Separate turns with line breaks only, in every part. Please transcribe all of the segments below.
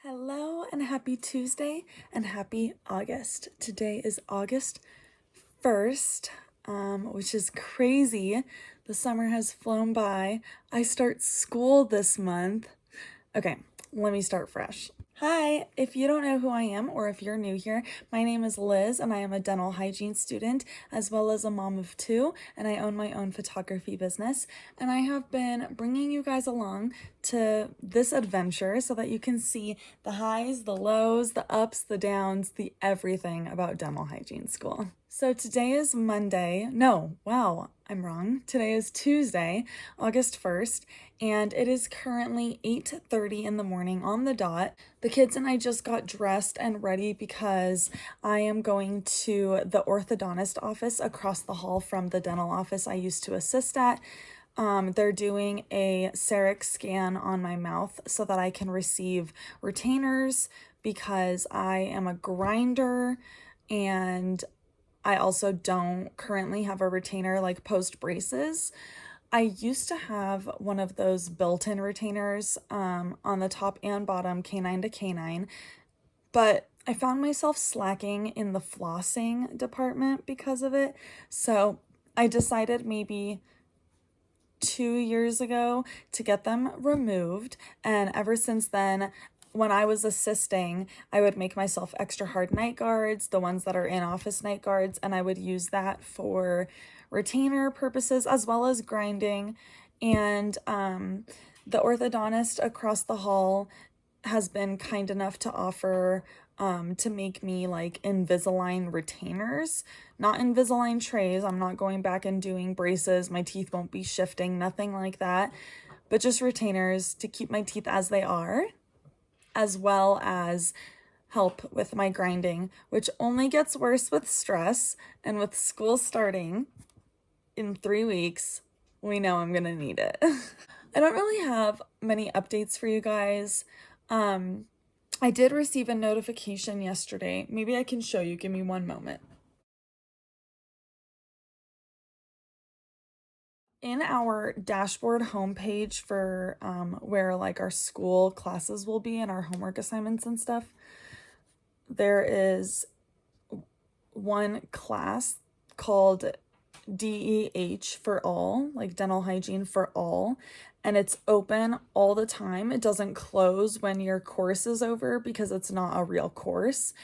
Hello and happy Tuesday and happy August. Today is August 1st, which is crazy. The summer has flown by. I start school this month. Okay, let me start fresh. Hi, if you don't know who I am or if you're new here, my name is Liz and I am a dental hygiene student as well as a mom of two, and I own my own photography business. And I have been bringing you guys along to this adventure so that you can see the highs, the lows, the ups, the downs, the everything about dental hygiene school. So today is Monday. No, wow, I'm wrong. Today is Tuesday, August 1st, and it is currently 8:30 in the morning on the dot. The kids and I just got dressed and ready because I am going to the orthodontist office across the hall from the dental office I used to assist at. They're doing a CEREC scan on my mouth so that I can receive retainers because I am a grinder and I also don't currently have a retainer like post braces. I used to have one of those built-in retainers on the top and bottom, canine to canine, but I found myself slacking in the flossing department because of it. So I decided maybe 2 years ago to get them removed. And ever since then, when I was assisting, I would make myself extra hard night guards, the ones that are in office night guards, and I would use that for retainer purposes as well as grinding. And the orthodontist across the hall has been kind enough to offer to make me like Invisalign retainers, not Invisalign trays. I'm not going back and doing braces. My teeth won't be shifting, nothing like that, but just retainers to keep my teeth as they are, as well as help with my grinding, which only gets worse with stress. And with school starting in 3 weeks, we know I'm gonna need it. I don't really have many updates for you guys. I did receive a notification yesterday. Maybe I can show you. Give me one moment. In our dashboard homepage for where like our school classes will be and our homework assignments and stuff, there is one class called DEH for all, like dental hygiene for all, and it's open all the time. It doesn't close when your course is over because it's not a real course.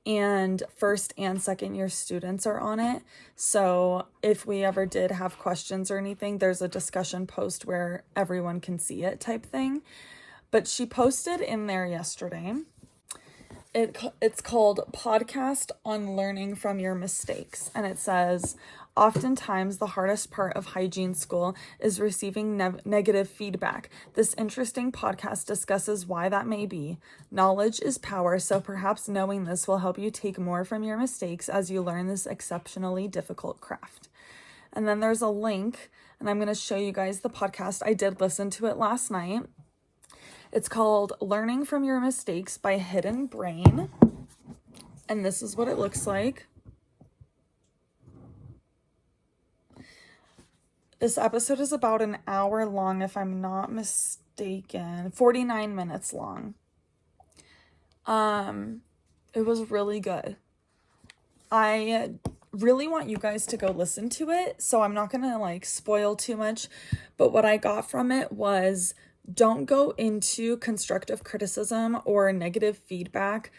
And first and second year students are on it. So if we ever did have questions or anything, there's a discussion post where everyone can see it type thing. But she posted in there yesterday. It's called Podcast on Learning from Your Mistakes. And it says, oftentimes the hardest part of hygiene school is receiving negative feedback. This interesting podcast discusses why that may be. Knowledge is power, so perhaps knowing this will help you take more from your mistakes as you learn this exceptionally difficult craft. And then there's a link, and I'm going to show you guys the podcast. I did listen to it last night. It's called Learning from Your Mistakes by Hidden Brain. And this is what it looks like. This episode is about an hour long, if I'm not mistaken. 49 minutes long. It was really good. I really want you guys to go listen to it, so I'm not gonna like spoil too much, but what I got from it was, don't go into constructive criticism or negative feedback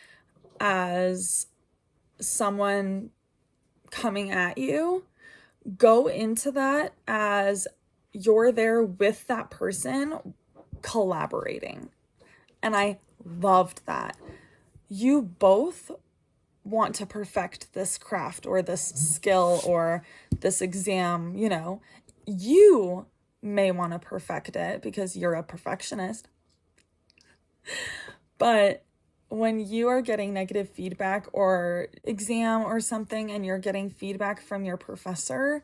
as someone coming at you. Go into that as you're there with that person collaborating. And I loved that. You both want to perfect this craft or this skill or this exam, you may want to perfect it because you're a perfectionist. But when you are getting negative feedback or exam or something and you're getting feedback from your professor,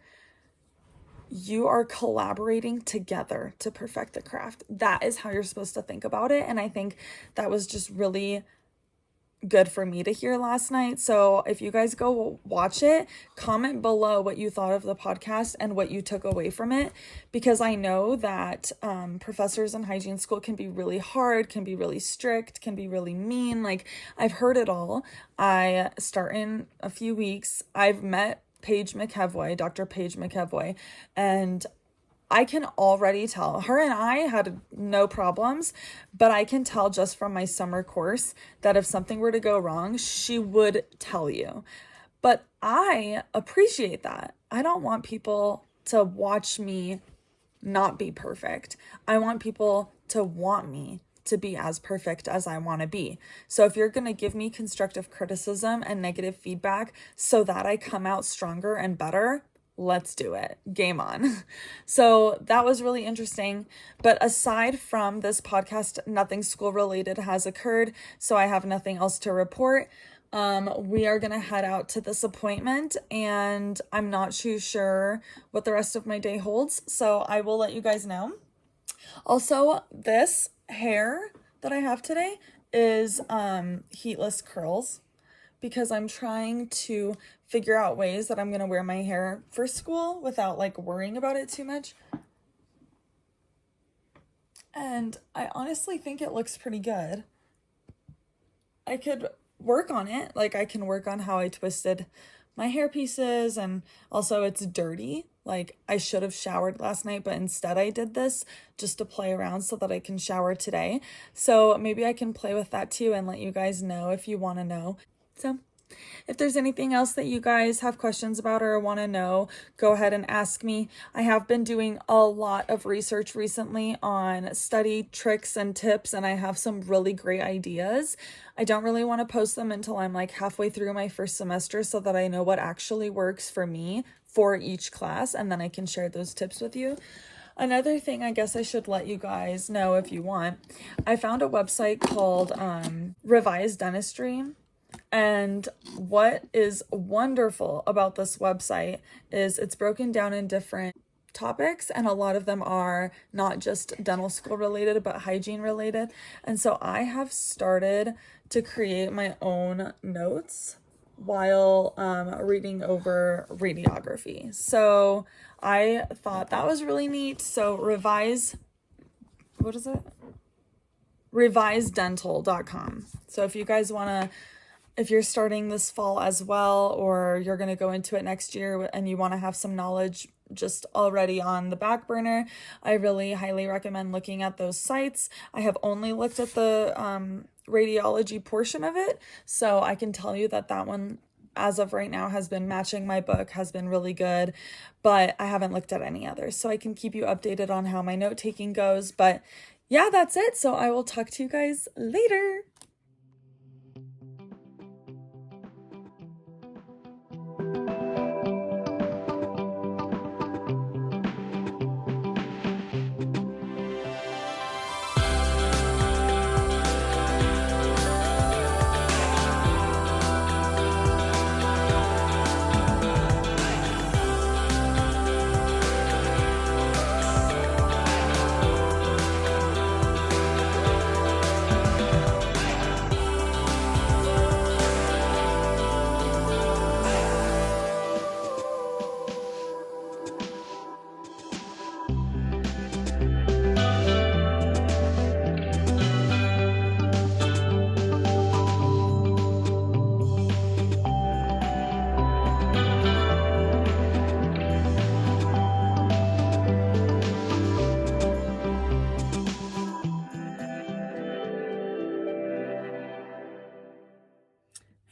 you are collaborating together to perfect the craft. That is how you're supposed to think about it. And I think that was just really good for me to hear last night. So if you guys go watch it, comment below what you thought of the podcast and what you took away from it, because I know that professors in hygiene school can be really hard, can be really strict, can be really mean. Like, I've heard it all. I start in a few weeks. I've met Dr. Paige McEvoy, and I can already tell. Her and I had no problems, but I can tell just from my summer course that if something were to go wrong, she would tell you. But I appreciate that. I don't want people to watch me not be perfect. I want people to want me to be as perfect as I want to be. So if you're going to give me constructive criticism and negative feedback so that I come out stronger and better, let's do it. Game on. So that was really interesting. But aside from this podcast, nothing school related has occurred. So I have nothing else to report. We are going to head out to this appointment, and I'm not too sure what the rest of my day holds. So I will let you guys know. Also, this hair that I have today is heatless curls, because I'm trying to figure out ways that I'm going to wear my hair for school without like worrying about it too much. And I honestly think it looks pretty good. I could work on it. Like, I can work on how I twisted my hair pieces, and also it's dirty. Like, I should have showered last night, but instead I did this just to play around so that I can shower today. So maybe I can play with that too and let you guys know if you want to know. So if there's anything else that you guys have questions about or want to know, go ahead and ask me. I have been doing a lot of research recently on study tricks and tips, and I have some really great ideas. I don't really want to post them until I'm like halfway through my first semester so that I know what actually works for me for each class, and then I can share those tips with you. Another thing I guess I should let you guys know, if you want, I found a website called Revised Dentistry. And what is wonderful about this website is it's broken down in different topics, and a lot of them are not just dental school related, but hygiene related. And so I have started to create my own notes while reading over radiography. So I thought that was really neat. So reviseddental.com. So if you guys want to, if you're starting this fall as well, or you're going to go into it next year and you want to have some knowledge just already on the back burner, I really highly recommend looking at those sites. I have only looked at the radiology portion of it, so I can tell you that that one, as of right now, has been matching my book, has been really good, but I haven't looked at any others, so I can keep you updated on how my note taking goes. But yeah, that's it. So I will talk to you guys later.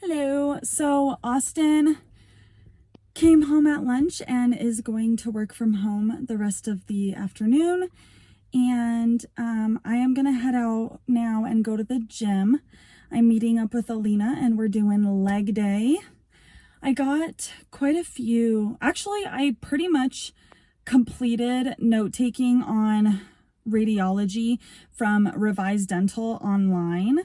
Hello. So Austin came home at lunch and is going to work from home the rest of the afternoon. And I am going to head out now and go to the gym. I'm meeting up with Alina and we're doing leg day. I got quite a few. Actually, I pretty much completed note-taking on radiology from Revised Dental online.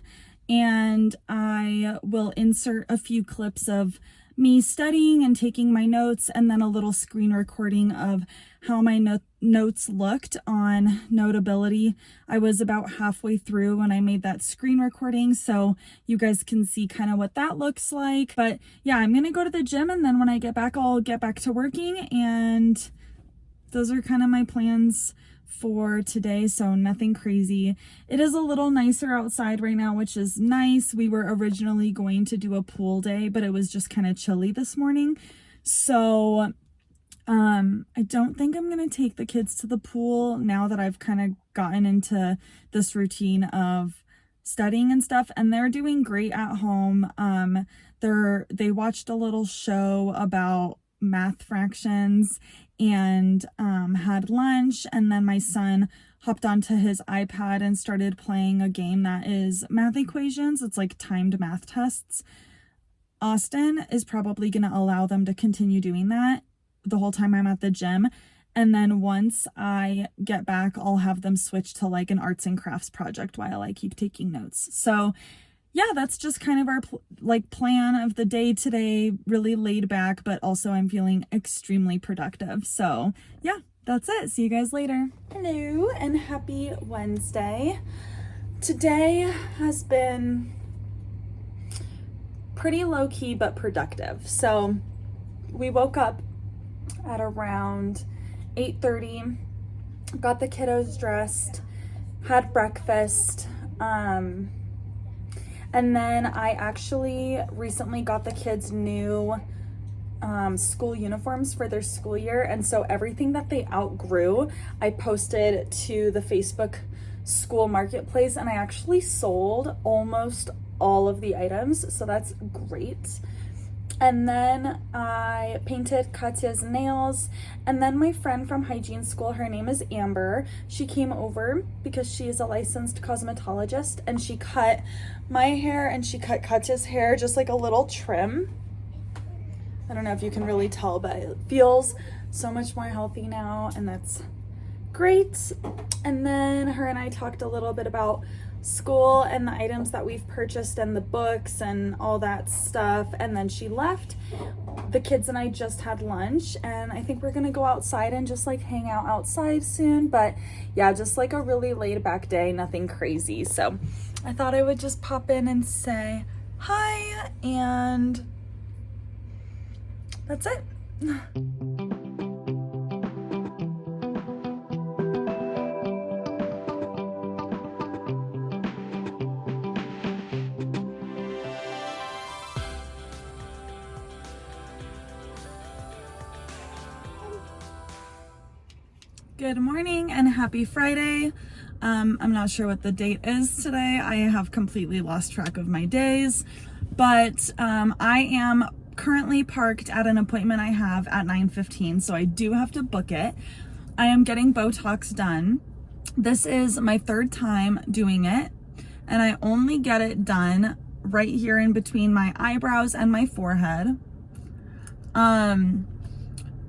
And I will insert a few clips of me studying and taking my notes, and then a little screen recording of how my notes looked on Notability. I was about halfway through when I made that screen recording, so you guys can see kind of what that looks like. But yeah, I'm gonna go to the gym, and then when I get back, I'll get back to working, and those are kind of my plans for today, so nothing crazy. It is a little nicer outside right now, which is nice. We were originally going to do a pool day, but it was just kind of chilly this morning. So I don't think I'm going to take the kids to the pool now that I've kind of gotten into this routine of studying and stuff, and they're doing great at home. They watched a little show about math fractions and had lunch, and then my son hopped onto his iPad and started playing a game that is math equations. It's like timed math tests. Austin is probably going to allow them to continue doing that the whole time I'm at the gym, and then once I get back, I'll have them switch to like an arts and crafts project while I keep taking notes. So yeah, that's just kind of our plan of the day today. Really laid back, but also I'm feeling extremely productive. So yeah, that's it. See you guys later. Hello and happy Wednesday. Today has been pretty low-key but productive. So we woke up at around 8:30, got the kiddos dressed, had breakfast, and then I actually recently got the kids new school uniforms for their school year, and so everything that they outgrew, I posted to the Facebook school marketplace, and I actually sold almost all of the items, so that's great. And then I painted Katya's nails, and then my friend from Hygiene School, her name is Amber, she came over because she is a licensed cosmetologist, and she cut my hair and she cut Katya's hair, just like a little trim. I don't know if you can really tell, but it feels so much more healthy now, and that's great. And then her and I talked a little bit about school and the items that we've purchased and the books and all that stuff, and then she left. The kids and I just had lunch, and I think we're gonna go outside and just like hang out outside soon. But yeah, just like a really laid back day, nothing crazy. So I thought I would just pop in and say hi, and that's it. Good morning and happy Friday. I'm not sure what the date is today. I have completely lost track of my days, but I am currently parked at an appointment I have at 9:15, so I do have to book it. I am getting Botox done. This is my third time doing it, and I only get it done right here in between my eyebrows and my forehead.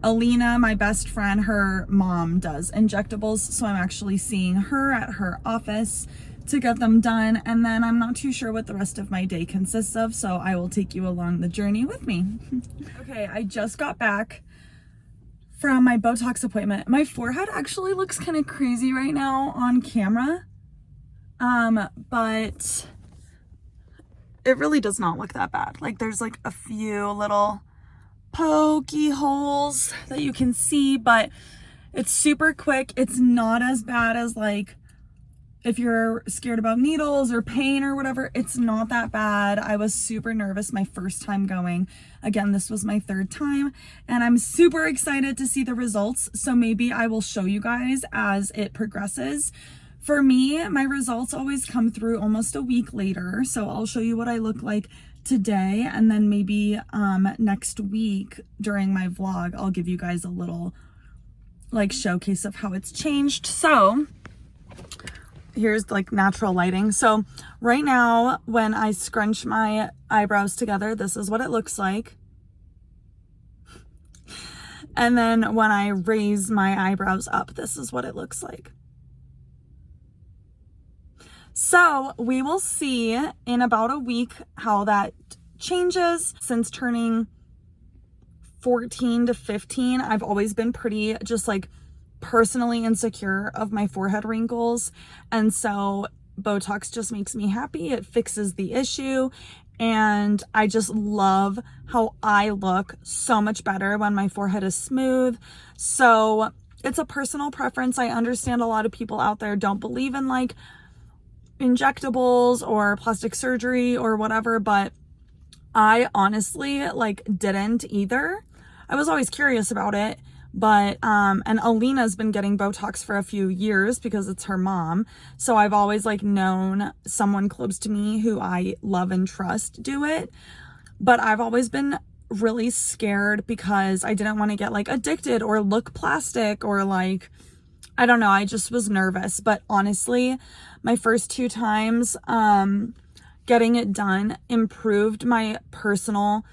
Alina, my best friend, her mom does injectables, so I'm actually seeing her at her office to get them done, and then I'm not too sure what the rest of my day consists of, so I will take you along the journey with me. Okay, I just got back from my Botox appointment. My forehead actually looks kind of crazy right now on camera, but it really does not look that bad. Like, there's like a few little pokey holes that you can see, but it's super quick. It's not as bad as like if you're scared about needles or pain or whatever. It's not that bad. I was super nervous my first time going. Again, this was my third time, and I'm super excited to see the results. So maybe I will show you guys as it progresses. For me, my results always come through almost a week later. So I'll show you what I look like today, and then maybe next week during my vlog, I'll give you guys a little like showcase of how it's changed. So here's like natural lighting. So right now, when I scrunch my eyebrows together, this is what it looks like. And then when I raise my eyebrows up, this is what it looks like. So we will see in about a week how that changes. Since turning 14 to 15, I've always been pretty just like personally insecure of my forehead wrinkles. And so Botox just makes me happy. It fixes the issue. And I just love how I look so much better when my forehead is smooth. So it's a personal preference. I understand a lot of people out there don't believe in like injectables or plastic surgery or whatever, but I honestly like didn't either. I was always curious about it, but and Alina's been getting Botox for a few years because it's her mom. So I've always like known someone close to me who I love and trust do it. But I've always been really scared because I didn't want to get like addicted or look plastic or like, I don't know, I just was nervous. But honestly, my first 2 times getting it done improved my personal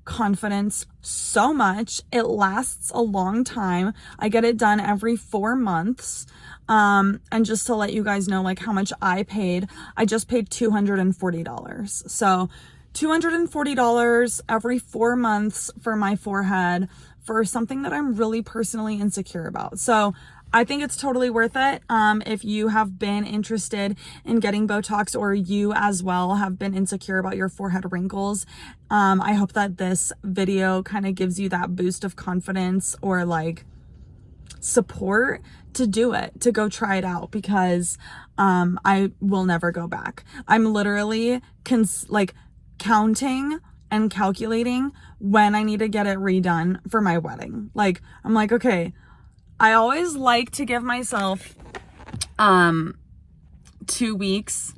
confidence so much. It lasts a long time. I get it done every 4 months. And just to let you guys know like how much I paid, I just paid $240. So $240 every 4 months for my forehead for something that I'm really personally insecure about. So I think it's totally worth it. If you have been interested in getting Botox or you as well have been insecure about your forehead wrinkles, I hope that this video kind of gives you that boost of confidence or like support to do it, to go try it out, because I will never go back. I'm literally counting and calculating when I need to get it redone for my wedding. Like, I'm like, okay, I always like to give myself 2 weeks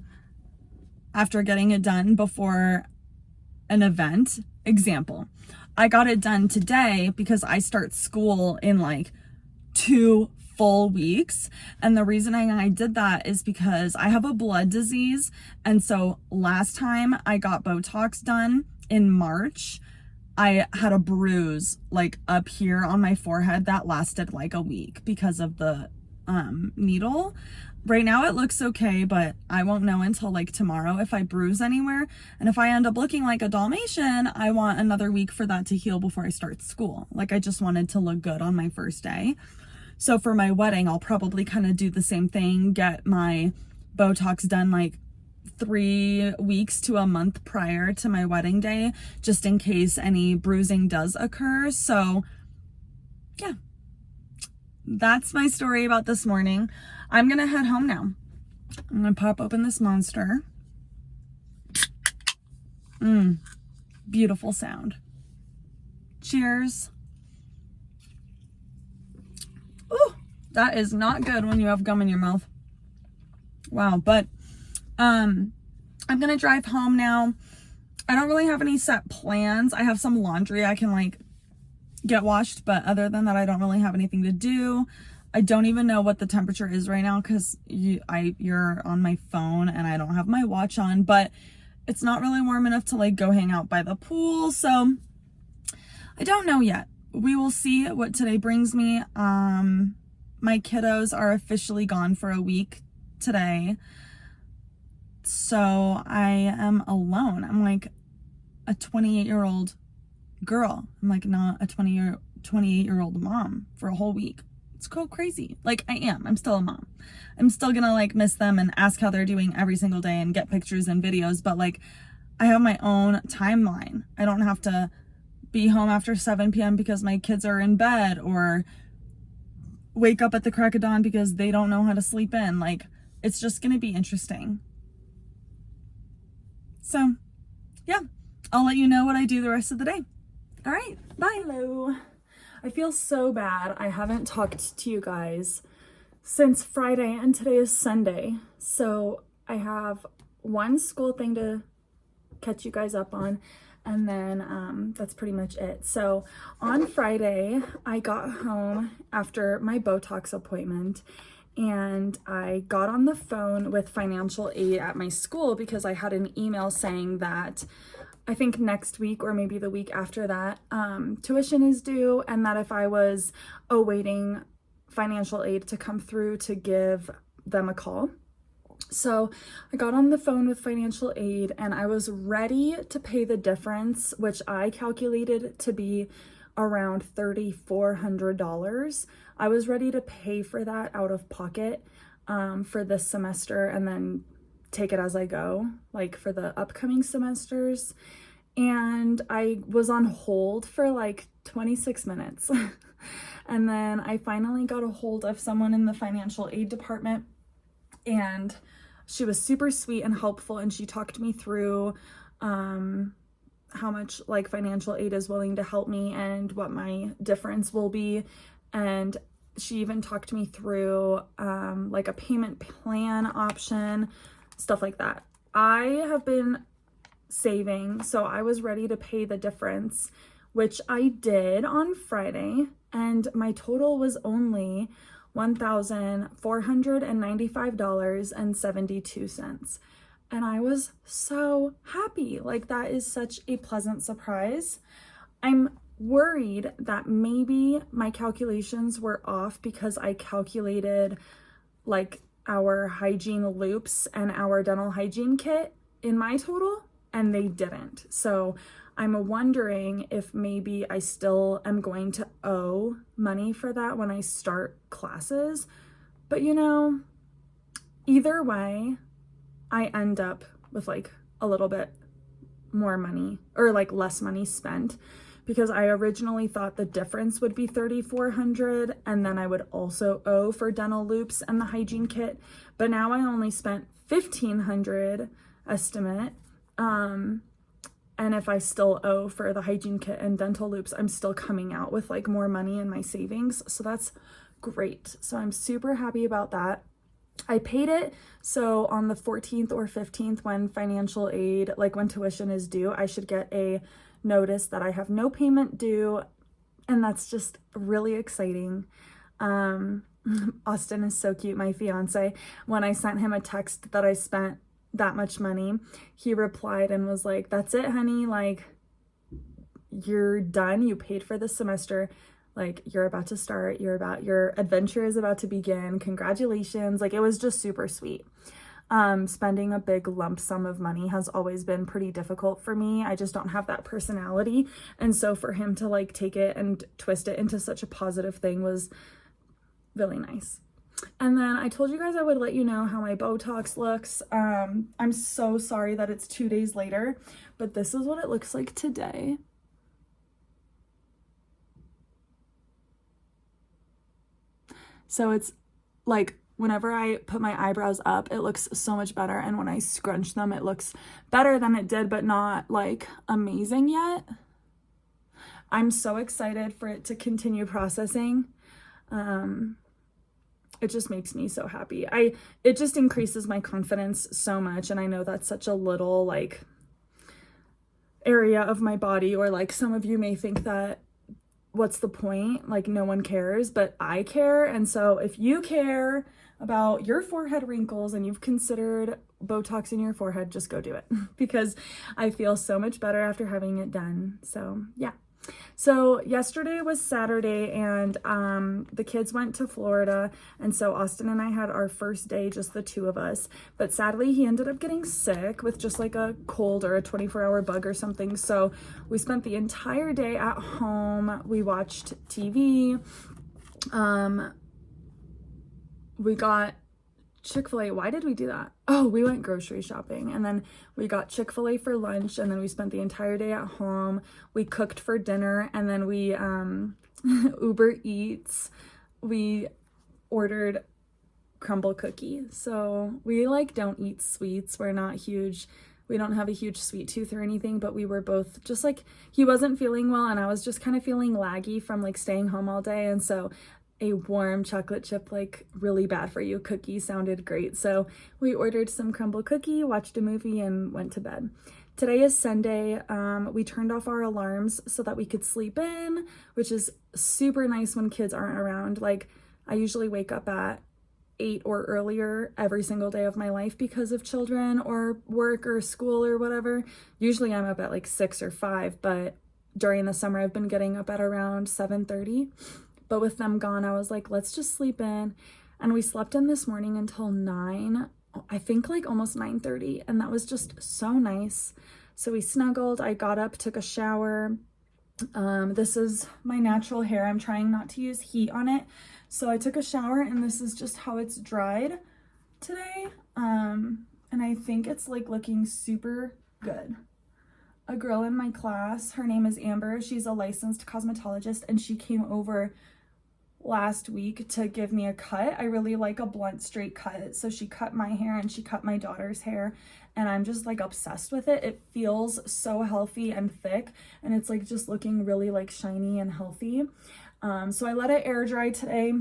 after getting it done before an event. Example, I got it done today because I start school in like 2 full weeks. And the reason I did that is because I have a blood disease. And so last time I got Botox done in March, I had a bruise like up here on my forehead that lasted like a week because of the needle. Right now it looks okay, but I won't know until like tomorrow if I bruise anywhere. And if I end up looking like a Dalmatian, I want another week for that to heal before I start school. Like, I just wanted to look good on my first day. So for my wedding, I'll probably kind of do the same thing, get my Botox done like 3 weeks to a month prior to my wedding day, just in case any bruising does occur. So yeah, that's my story about this morning. I'm gonna head home now. I'm gonna pop open this Monster. Beautiful sound. Cheers. Ooh, that is not good when you have gum in your mouth. Wow, but I'm gonna drive home now. I don't really have any set plans. I have some laundry I can like get washed, but other than that, I don't really have anything to do. I don't even know what the temperature is right now because you're on my phone and I don't have my watch on, but it's not really warm enough to like go hang out by the pool. So I don't know yet. We will see what today brings me. My kiddos are officially gone for a week today. So I am alone. I'm like a 28-year-old girl. I'm like not a 28-year-old mom for a whole week. It's so crazy. Like, I am. I'm still a mom. I'm still gonna like miss them and ask how they're doing every single day and get pictures and videos, but like I have my own timeline. I don't have to be home after 7 p.m. because my kids are in bed, or wake up at the crack of dawn because they don't know how to sleep in. Like, it's just gonna be interesting. So yeah, I'll let you know what I do the rest of the day. All right, bye. Hello. I feel so bad. I haven't talked to you guys since Friday and today is Sunday. So I have one school thing to catch you guys up on, and then that's pretty much it. So on Friday, I got home after my Botox appointment, and I got on the phone with financial aid at my school because I had an email saying that I think next week or maybe the week after that, tuition is due, and that if I was awaiting financial aid to come through, to give them a call. So I got on the phone with financial aid and I was ready to pay the difference, which I calculated to be around $3,400. I was ready to pay for that out of pocket for this semester and then take it as I go, like for the upcoming semesters. And I was on hold for like 26 minutes. And then I finally got a hold of someone in the financial aid department, and she was super sweet and helpful, and she talked me through how much like financial aid is willing to help me and what my difference will be. And she even talked me through like a payment plan option, stuff like that. I have been saving, so I was ready to pay the difference, which I did on Friday, and my total was only $1,495.72. And I was so happy. Like, that is such a pleasant surprise. I'm worried that maybe my calculations were off because I calculated like our hygiene loops and our dental hygiene kit in my total, and they didn't. So I'm wondering if maybe I still am going to owe money for that when I start classes. But you know, either way, I end up with like a little bit more money or like less money spent, because I originally thought the difference would be $3,400 and then I would also owe for dental loops and the hygiene kit. But now I only spent $1,500 estimate. And if I still owe for the hygiene kit and dental loops, I'm still coming out with like more money in my savings. So that's great. So I'm super happy about that. I paid it, so on the 14th or 15th, when financial aid, like when tuition is due, I should get a notice that I have no payment due, and that's just really exciting. Austin is so cute, my fiance. When I sent him a text that I spent that much money, he replied and was like, "That's it, honey, like, you're done, you paid for this semester. Like, you're about to start, your adventure is about to begin. Congratulations." Like, it was just super sweet. Spending a big lump sum of money has always been pretty difficult for me. I just don't have that personality. And so for him to like take it and twist it into such a positive thing was really nice. And then I told you guys I would let you know how my Botox looks. I'm so sorry that it's 2 days later, but this is what it looks like today. So it's like whenever I put my eyebrows up, it looks so much better. And when I scrunch them, it looks better than it did, but not like amazing yet. I'm so excited for it to continue processing. It just makes me so happy. It just increases my confidence so much. And I know that's such a little like area of my body, or like some of you may think that what's the point? Like, no one cares, but I care. And so if you care about your forehead wrinkles and you've considered Botox in your forehead, just go do it, because I feel so much better after having it done. So yeah. So yesterday was Saturday, and the kids went to Florida, and so Austin and I had our first day, just the two of us. But sadly, he ended up getting sick with just like a cold or a 24-hour bug or something. So we spent the entire day at home. We watched TV. We got Chick-fil-A. Why did we do that? Oh, we went grocery shopping, and then we got Chick-fil-A for lunch, and then we spent the entire day at home. We cooked for dinner, and then we Uber Eats. We ordered crumble cookie. So we like don't eat sweets. We're not huge. We don't have a huge sweet tooth or anything, but we were both just like, he wasn't feeling well, and I was just kind of feeling laggy from like staying home all day, and so a warm chocolate chip, like really bad for you cookie sounded great. So we ordered some crumble cookie, watched a movie, and went to bed. Today is Sunday. We turned off our alarms so that we could sleep in, which is super nice when kids aren't around. Like, I usually wake up at 8 or earlier every single day of my life because of children or work or school or whatever. Usually I'm up at like 6 or 5, but during the summer I've been getting up at around 7:30. But with them gone, I was like, let's just sleep in. And we slept in this morning until 9, I think like almost 9:30. And that was just so nice. So we snuggled, I got up, took a shower, This is my natural hair. I'm trying not to use heat on it. So I took a shower and this is just how it's dried today. And I think it's like looking super good. A girl in my class, her name is Amber. She's a licensed cosmetologist and she came over last week to give me a cut. I really like a blunt straight cut. So she cut my hair and she cut my daughter's hair and I'm just like obsessed with it. It feels so healthy and thick and it's like just looking really like shiny and healthy. So I let it air dry today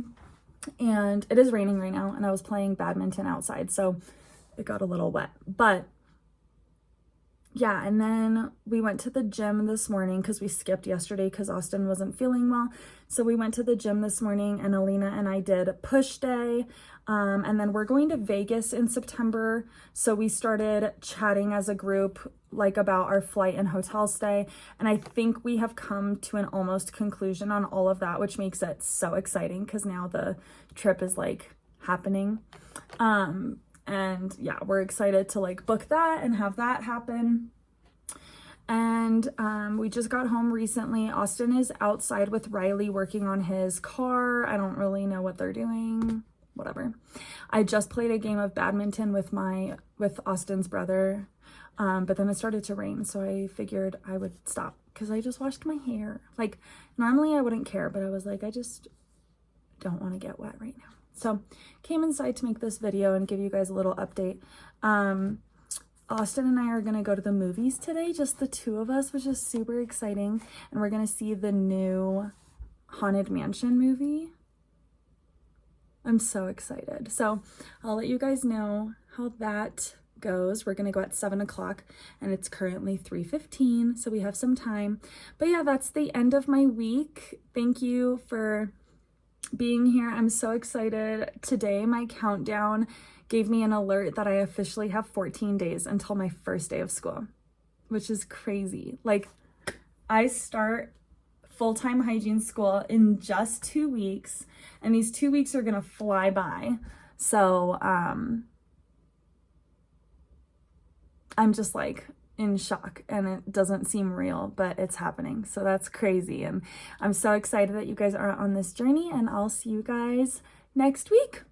and it is raining right now and I was playing badminton outside. So it got a little wet, but yeah, and then we went to the gym this morning because we skipped yesterday because Austin wasn't feeling well. So we went to the gym this morning and Alina and I did push day. And then we're going to Vegas in September. So we started chatting as a group like about our flight and hotel stay. And I think we have come to an almost conclusion on all of that, which makes it so exciting because now the trip is like happening. And yeah, we're excited to like book that and have that happen. And we just got home recently. Austin is outside with Riley working on his car. I don't really know what they're doing, whatever. I just played a game of badminton with Austin's brother, but then it started to rain. So I figured I would stop because I just washed my hair. Like normally I wouldn't care, but I was like, I just don't want to get wet right now. So came inside to make this video and give you guys a little update. Austin and I are going to go to the movies today, just the two of us, which is super exciting. And we're going to see the new Haunted Mansion movie. I'm so excited. So I'll let you guys know how that goes. We're going to go at 7 o'clock and it's currently 3:15. So we have some time. But yeah, that's the end of my week. Thank you for being here. I'm so excited. Today, my countdown gave me an alert that I officially have 14 days until my first day of school, which is crazy. Like, I start full-time hygiene school in just 2 weeks, and these 2 weeks are gonna fly by. So, I'm just like in shock and it doesn't seem real, but it's happening. So that's crazy. And I'm so excited that you guys are on this journey and I'll see you guys next week.